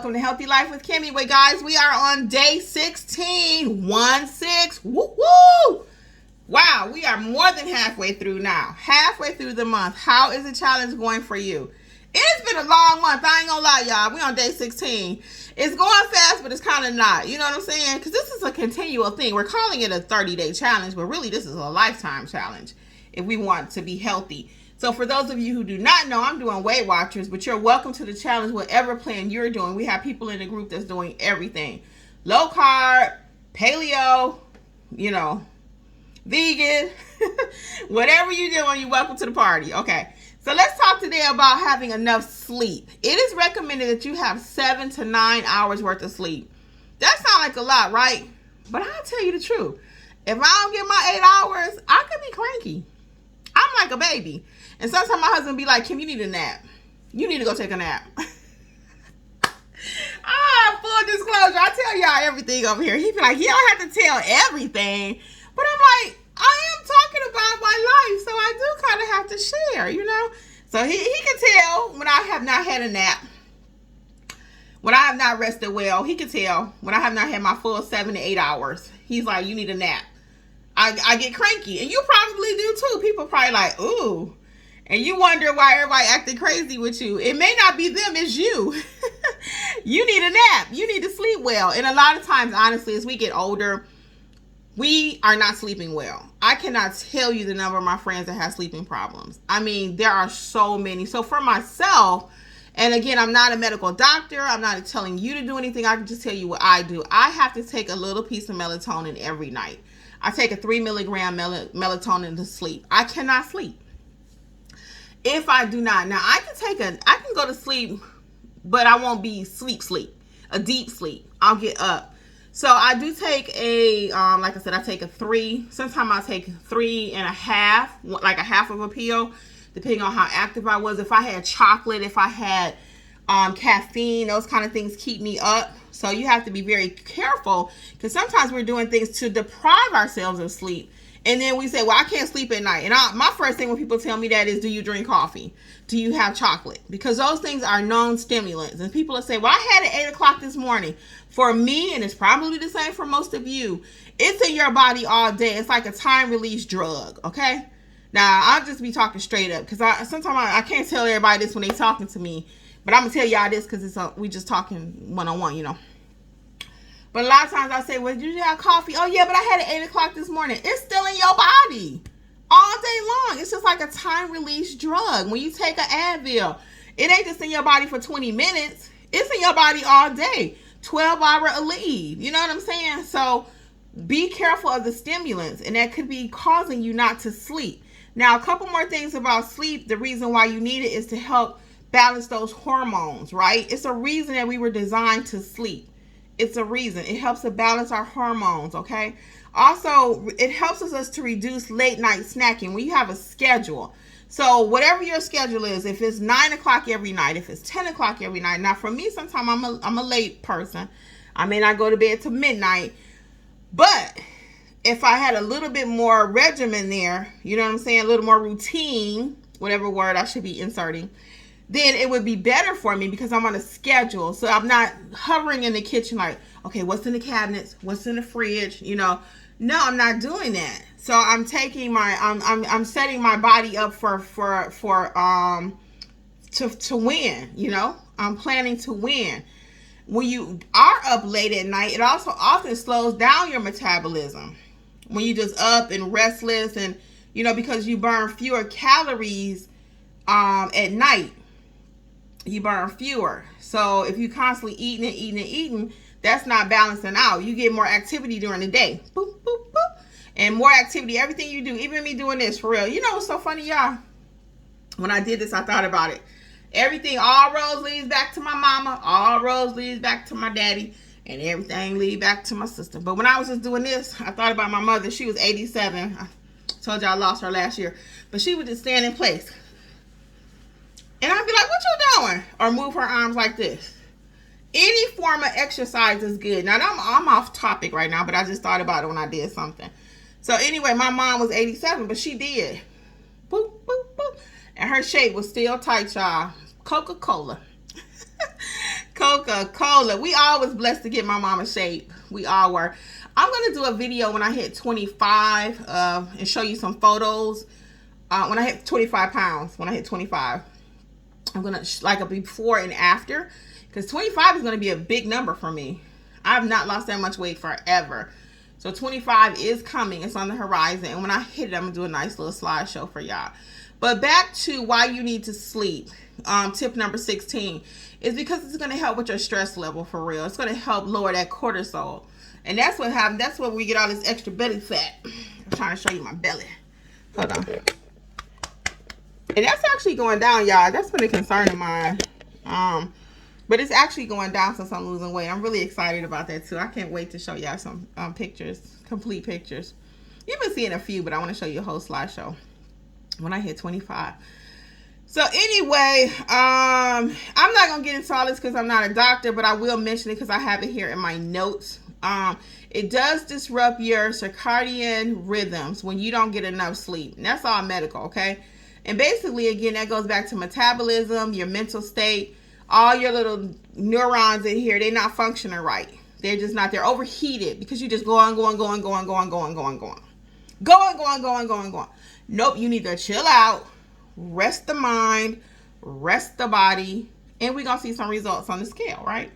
welcome to Healthy Life with Kimmi. Wait, guys, we are on day 16. 1-6. Woo woo! Wow, we are more than halfway through now. Halfway through the month. How is the challenge going for you? It's been a long month. I ain't gonna lie, y'all. We on day 16. It's going fast, but it's kind of not. You know what I'm saying? Because this is a continual thing. We're calling it a 30-day challenge, but really this is a lifetime challenge if we want to be healthy. So for those of you who do not know, I'm doing Weight Watchers, but you're welcome to the challenge, whatever plan you're doing. We have people in the group that's doing everything. Low carb, paleo, vegan, whatever you're doing, you're welcome to the party. Okay, so let's talk today about having enough sleep. It is recommended that you have 7 to 9 hours worth of sleep. That sounds like a lot, right? But I'll tell you the truth. If I don't get my 8 hours, I could be cranky. I'm like a baby. And sometimes my husband be like, Kim, you need a nap. You need to go take a nap. Full disclosure, I tell y'all everything over here. He be like, you don't have to tell everything. But I'm like, I am talking about my life, so I do kind of have to share, So he can tell when I have not had a nap. When I have not rested well, he can tell when I have not had my full 7 to 8 hours. He's like, you need a nap. I get cranky, and you probably do too. People probably like, ooh, and you wonder why everybody acting crazy with you. It may not be them, it's you. You need a nap. You need to sleep well. And a lot of times, honestly, as we get older, we are not sleeping well. I cannot tell you the number of my friends that have sleeping problems. I mean, there are so many. So for myself, and again, I'm not a medical doctor. I'm not telling you to do anything. I can just tell you what I do. I have to take a little piece of melatonin every night. I take a 3 milligram melatonin to sleep. I cannot sleep if I do not. Now I can go to sleep, but I won't be a deep sleep. I'll get up. So I do take like I said, I take a 3. Sometimes I take 3.5, like a half of a pill, depending on how active I was. If I had chocolate, if I had caffeine, those kind of things keep me up. So you have to be very careful, because sometimes we're doing things to deprive ourselves of sleep. And then we say, well, I can't sleep at night. And my first thing when people tell me that is, do you drink coffee? Do you have chocolate? Because those things are known stimulants. And people will say, well, I had it 8 o'clock this morning. For me, and it's probably the same for most of you, it's in your body all day. It's like a time release drug, okay? Now, I'll just be talking straight up, because sometimes I can't tell everybody this when they talking to me. But I'm going to tell y'all this because we just talking one-on-one, But a lot of times I say, well, did you have coffee? Oh, yeah, but I had it 8 o'clock this morning. It's still in your body all day long. It's just like a time release drug. When you take an Advil, it ain't just in your body for 20 minutes. It's in your body all day. 12-hour Aleve. You know what I'm saying? So be careful of the stimulants, and that could be causing you not to sleep. Now, a couple more things about sleep. The reason why you need it is to help balance those hormones, right? It's a reason that we were designed to sleep. It's a reason. It helps to balance our hormones, okay? Also, it helps us to reduce late night snacking when you have a schedule. So whatever your schedule is, if it's 9 o'clock every night, if it's 10 o'clock every night. Now for me, sometimes I'm a late person. I may not go to bed till midnight. But if I had a little bit more regimen there, you know what I'm saying? A little more routine, whatever word I should be inserting, then it would be better for me because I'm on a schedule. So I'm not hovering in the kitchen like, okay, what's in the cabinets? What's in the fridge? No, I'm not doing that. So I'm taking I'm setting my body up to win, I'm planning to win. When you are up late at night, it also often slows down your metabolism. When you just up and restless and, because you burn fewer calories at night. You burn fewer. So if you constantly eating, that's not balancing out. You get more activity during the day. Boop, boop, boop. And more activity, everything you do, even me doing this, for real. You know what's so funny, y'all? When I did this, I thought about it. Everything, all roads leads back to my mama. All roads leads back to my daddy. And everything leads back to my sister. But when I was just doing this, I thought about my mother. She was 87. I told you I lost her last year. But she would just stand in place. And I'd be like, what you doing? Or move her arms like this. Any form of exercise is good. Now, I'm off topic right now, but I just thought about it when I did something. So anyway, my mom was 87, but she did. Boop, boop, boop. And her shape was still tight, y'all. Coca-Cola. Coca-Cola. We all was blessed to get my mama shape. We all were. I'm going to do a video when I hit 25 and show you some photos. When I hit 25 pounds, when I hit 25, I'm going to like a before and after, because 25 is going to be a big number for me. I've not lost that much weight forever. So 25 is coming. It's on the horizon. And when I hit it, I'm going to do a nice little slideshow for y'all. But back to why you need to sleep. Tip number 16 is because it's going to help with your stress level for real. It's going to help lower that cortisol. And that's what happens. That's where we get all this extra belly fat. I'm trying to show you my belly. Hold on. And that's actually going down, y'all. That's been a concern of mine. But it's actually going down since I'm losing weight. I'm really excited about that too. I can't wait to show y'all some pictures, complete pictures. You've been seeing a few, but I want to show you a whole slideshow when I hit 25. So anyway, I'm not going to get into all this because I'm not a doctor, but I will mention it because I have it here in my notes. It does disrupt your circadian rhythms when you don't get enough sleep. And that's all medical, okay? And basically, again, that goes back to metabolism, your mental state, all your little neurons in here, they're not functioning right. They're just not, they're overheated because you just go on. Nope, you need to chill out, rest the mind, rest the body, and we're going to see some results on the scale, right?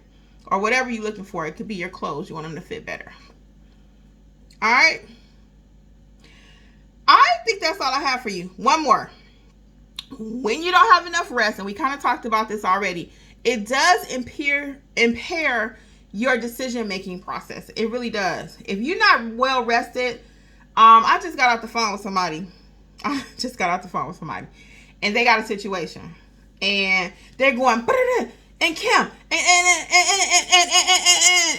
Or whatever you're looking for. It could be your clothes. You want them to fit better. All right. I think that's all I have for you. One more. When you don't have enough rest, and we kind of talked about this already, it does impair your decision-making process. It really does. If you're not well rested, I just got off the phone with somebody. And they got a situation. And they're going, and Kim, and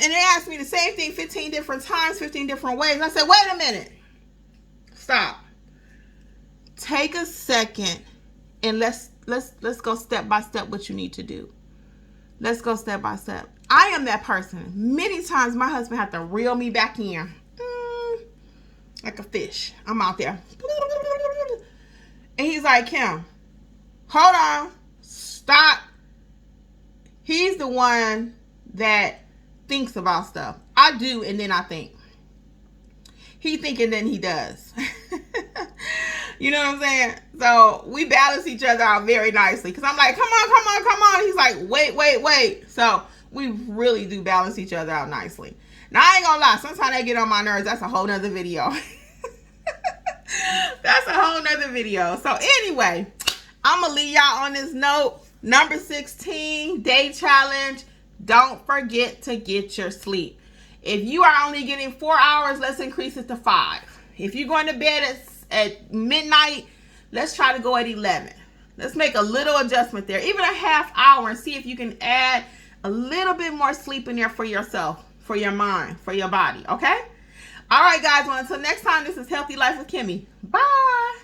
they asked me the same thing 15 different times, 15 different ways. And I said, wait a minute. Stop. Take a second and let's go step by step what you need to do. Let's go step by step. I am that person. Many times my husband had to reel me back in. Like a fish. I'm out there. And he's like, Kim, hold on. Stop. He's the one that thinks about stuff. I do, and then I think. He think, and then he does. You know what I'm saying? So we balance each other out very nicely. Because I'm like, come on. He's like, wait. So we really do balance each other out nicely. Now, I ain't gonna lie. Sometimes they get on my nerves. That's a whole nother video. That's a whole nother video. So anyway, I'm going to leave y'all on this note. Number 16, day challenge. Don't forget to get your sleep. If you are only getting 4 hours, let's increase it to 5. If you're going to bed at midnight, let's try to go at 11. Let's make a little adjustment there. Even a half hour, and see if you can add a little bit more sleep in there for yourself, for your mind, for your body, okay? All right, guys. Well, until next time, this is Healthy Life with Kimmi. Bye.